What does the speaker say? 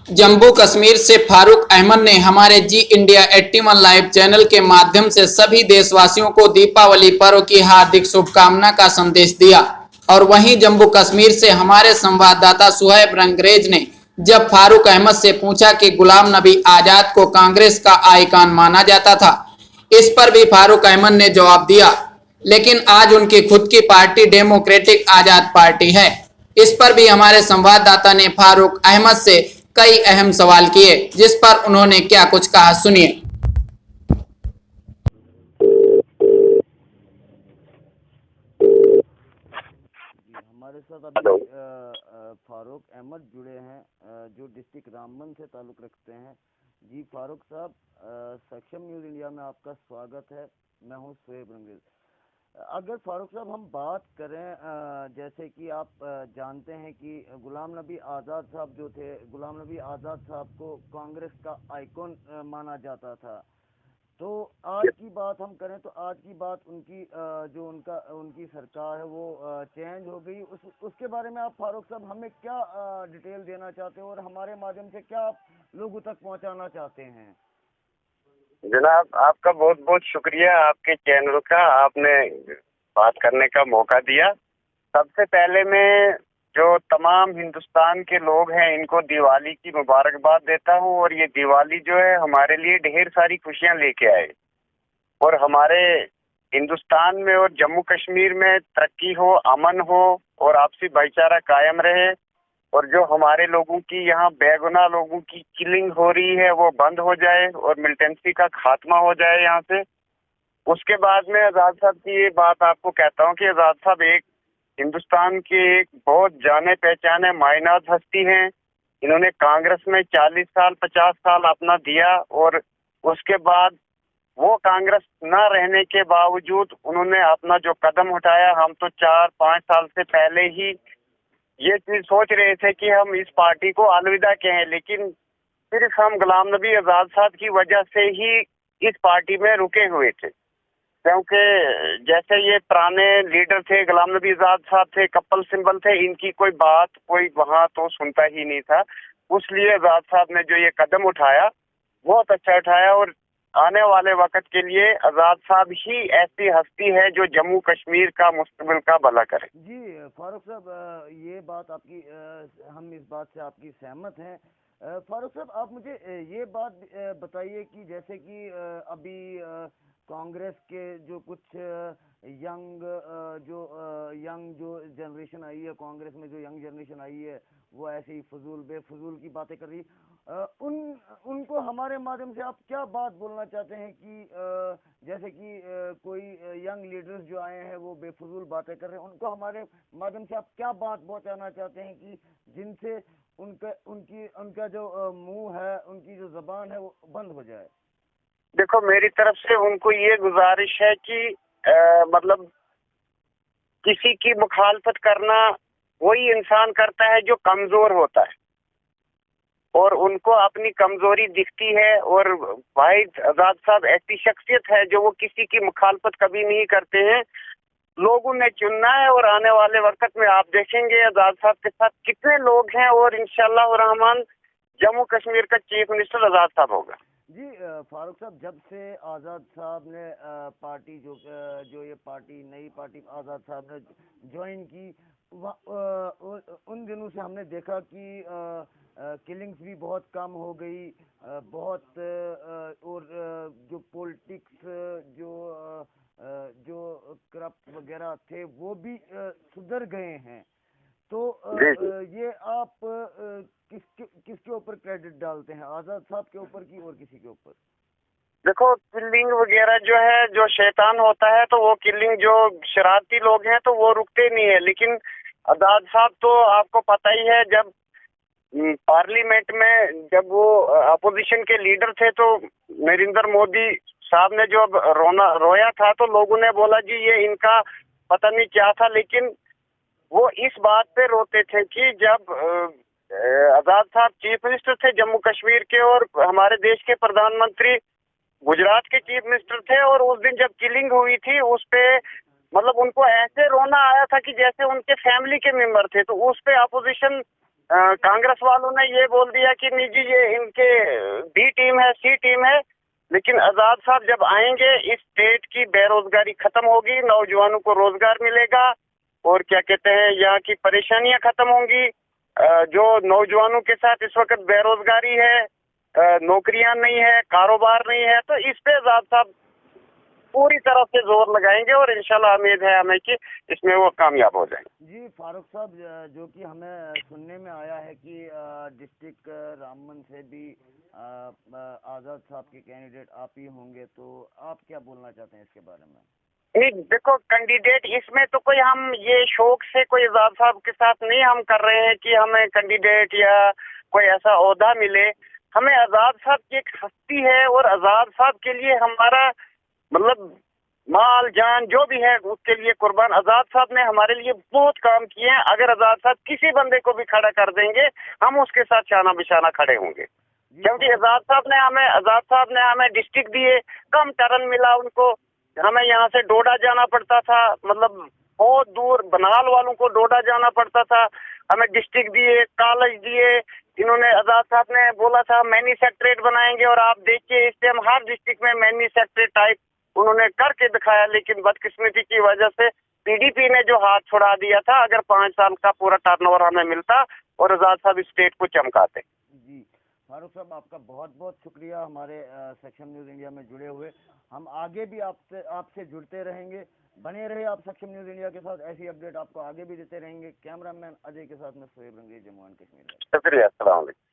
जम्मू कश्मीर से फारूक अहमद ने हमारे जी इंडिया 81 लाइव चैनल के माध्यम से सभी देशवासियों को दीपावली पर्व की हार्दिक शुभकामना का संदेश दिया। और वहीं जम्मू कश्मीर से हमारे संवाददाता सुहैब रंगरेज ने जब फारूक अहमद से पूछा कि गुलाम नबी आजाद को कांग्रेस का आइकॉन माना जाता था, इस पर भी फारूक अहमद ने जवाब दिया, लेकिन आज उनकी खुद की पार्टी डेमोक्रेटिक आजाद पार्टी है। इस पर भी हमारे संवाददाता ने फारूक अहमद से कई अहम सवाल किए, जिस पर उन्होंने क्या कुछ कहा, सुनिए। हमारे साथ हेलो। अभी फारूक अहमद जुड़े हैं, जो डिस्ट्रिक्ट रामबन से ताल्लुक़ रखते हैं। जी फारूक साहब, सक्षम न्यूज़ इंडिया में आपका स्वागत है। मैं हूं सुहेब रंगील। अगर फारूक साहब हम बात करें, जैसे कि आप जानते हैं कि गुलाम नबी आज़ाद साहब जो थे, गुलाम नबी आज़ाद साहब को कांग्रेस का आइकॉन माना जाता था। तो आज की बात हम करें तो आज की बात उनकी जो उनकी सरकार है वो चेंज हो गई। उसके बारे में आप फारूक साहब हमें क्या डिटेल देना चाहते हो और हमारे माध्यम से क्या आप लोगों तक पहुंचाना चाहते हैं? जनाब, आपका बहुत बहुत शुक्रिया, आपके चैनल का आपने बात करने का मौका दिया। सबसे पहले मैं जो तमाम हिंदुस्तान के लोग हैं इनको दिवाली की मुबारकबाद देता हूं। और ये दिवाली जो है हमारे लिए ढेर सारी खुशियां लेके आए और हमारे हिंदुस्तान में और जम्मू कश्मीर में तरक्की हो, अमन हो और आपसी भाईचारा कायम रहे। और जो हमारे लोगों की यहाँ बेगुनाह लोगों की किलिंग हो रही है वो बंद हो जाए और मिलिटेंसी का खात्मा हो जाए यहाँ से। उसके बाद में आजाद साहब की ये बात आपको कहता हूँ कि आजाद साहब एक हिंदुस्तान के एक बहुत जाने पहचाने मायनात हस्ती हैं। इन्होंने कांग्रेस में 40 साल 50 साल अपना दिया और उसके बाद वो कांग्रेस न रहने के बावजूद उन्होंने अपना जो कदम उठाया, हम तो 4-5 साल से पहले ही ये चीज सोच रहे थे कि हम इस पार्टी को अलविदा कहें, लेकिन सिर्फ हम गुलाम नबी आजाद साहब की वजह से ही इस पार्टी में रुके हुए थे। क्योंकि जैसे ये पुराने लीडर थे, गुलाम नबी आजाद साहब थे, कपल सिंबल थे, इनकी कोई बात कोई वहां तो सुनता ही नहीं था। उसलिए आजाद साहब ने जो ये कदम उठाया बहुत अच्छा उठाया। और आने वाले वक्त के लिए आजाद साहब ही ऐसी हस्ती है जो जम्मू कश्मीर का मुस्तकबिल का भला करे। जी फारूक साहब, ये बात आपकी हम इस बात से आपकी सहमत हैं। फारूक साहब, आप मुझे ये बात बताइए कि जैसे कि अभी कांग्रेस के जो कुछ यंग जो जनरेशन आई है, कांग्रेस में जो यंग जनरेशन आई है वो ऐसे ही फजूल बेफजूल की बातें कर रही है। उनको हमारे माध्यम से आप क्या बात बोलना चाहते हैं कि जैसे कि कोई यंग लीडर्स जो आए हैं वो बेफजूल बातें कर रहे हैं, उनको हमारे माध्यम से आप क्या बात पहुंचाना चाहते हैं कि जिनसे उनका जो मुंह है, उनकी जो जबान है वो बंद हो जाए? देखो, मेरी तरफ से उनको ये गुजारिश है कि मतलब किसी की मुखालफत करना वही इंसान करता है जो कमजोर होता है और उनको अपनी कमजोरी दिखती है। और भाई आजाद साहब ऐसी शख्सियत है जो वो किसी की मुखालफत कभी नहीं करते हैं। लोगों ने चुनना है और आने वाले वक्त में आप देखेंगे आजाद साहब के साथ कितने लोग हैं और इंशाअल्लाह रहमान जम्मू कश्मीर का चीफ मिनिस्टर आजाद साहब होगा। जी फारूक साहब, जब से आज़ाद साहब ने पार्टी जो ये पार्टी नई पार्टी आज़ाद साहब ने ज्वाइन की, उन दिनों से हमने देखा कि किलिंग्स भी बहुत कम हो गई, बहुत और जो पॉलिटिक्स जो करप्ट वगैरह थे वो भी सुधर गए हैं। तो ये आप किसके ऊपर क्रेडिट डालते हैं, आजाद साहब के ऊपर की और किसी के ऊपर? देखो, किलिंग वगैरह जो है, जो शैतान होता है तो वो किलिंग, जो शरारती लोग हैं तो वो रुकते नहीं है। लेकिन आजाद साहब तो आपको पता ही है, जब पार्लियामेंट में जब वो अपोजिशन के लीडर थे तो नरेंद्र मोदी साहब ने जो रोया था तो लोगों ने बोला जी ये इनका पता नहीं क्या था। लेकिन वो इस बात पे रोते थे कि जब आजाद साहब चीफ मिनिस्टर थे जम्मू कश्मीर के और हमारे देश के प्रधानमंत्री गुजरात के चीफ मिनिस्टर थे, और उस दिन जब किलिंग हुई थी उस पे मतलब उनको ऐसे रोना आया था कि जैसे उनके फैमिली के मेंबर थे। तो उस पे अपोजिशन कांग्रेस वालों ने ये बोल दिया कि नहीं जी ये इनके बी टीम है, सी टीम है, लेकिन आजाद साहब जब आएंगे इस स्टेट की बेरोजगारी खत्म होगी, नौजवानों को रोजगार मिलेगा और क्या कहते हैं यहाँ की परेशानियां खत्म होंगी। जो नौजवानों के साथ इस वक्त बेरोजगारी है, नौकरियां नहीं है, कारोबार नहीं है, तो इस पे आजाद साहब पूरी तरह से जोर लगाएंगे और इंशाल्लाह उम्मीद है हमें कि इसमें वो कामयाब हो जाएंगे। जी फारूक साहब, जो कि हमें सुनने में आया है कि डिस्ट्रिक्ट रामबन से भी आज़ाद साहब के कैंडिडेट आप ही होंगे, तो आप क्या बोलना चाहते हैं इसके बारे में? नहीं देखो, कैंडिडेट इसमें तो कोई हम ये शौक से कोई आजाद साहब के साथ नहीं हम कर रहे हैं कि हमें कैंडिडेट या कोई ऐसा ओहदा मिले। हमें आजाद साहब की एक हस्ती है और आजाद साहब के लिए हमारा मतलब माल जान जो भी है उसके लिए कुर्बान। आजाद साहब ने हमारे लिए बहुत काम किए हैं। अगर आजाद साहब किसी बंदे को भी खड़ा कर देंगे हम उसके साथ शाना बिशाना खड़े होंगे, क्योंकि आजाद साहब ने हमें डिस्ट्रिक्ट दिए, कम टर्न मिला उनको। हमें यहाँ से डोडा जाना पड़ता था, मतलब बहुत दूर बनाल वालों को डोडा जाना पड़ता था। हमें डिस्ट्रिक्ट दिए, कॉलेज दिए। इन्होंने आजाद साहब ने बोला था मैन्युफैक्चरेट बनाएंगे और आप देखिए इस टाइम हर डिस्ट्रिक्ट में मैन्युफैक्चरेट टाइप उन्होंने करके दिखाया। लेकिन बदकिस्मती की वजह से पीडीपी ने जो हाथ छुड़ा दिया था। अगर 5 साल का पूरा टर्नओवर हमें मिलता और आजाद साहब स्टेट को चमकाते। जी फारूक साहब, आपका बहुत बहुत शुक्रिया हमारे सक्षम न्यूज़ इंडिया में जुड़े हुए। हम आगे भी आपसे जुड़ते रहेंगे। बने रहे आप सक्षम न्यूज़ इंडिया के साथ, ऐसी अपडेट आपको आगे भी देते रहेंगे। कैमरामैन अजय के साथ में सोहेब रंगीज, जम्मू एंड कश्मीर। शुक्रिया, अस्सलाम वालेकुम।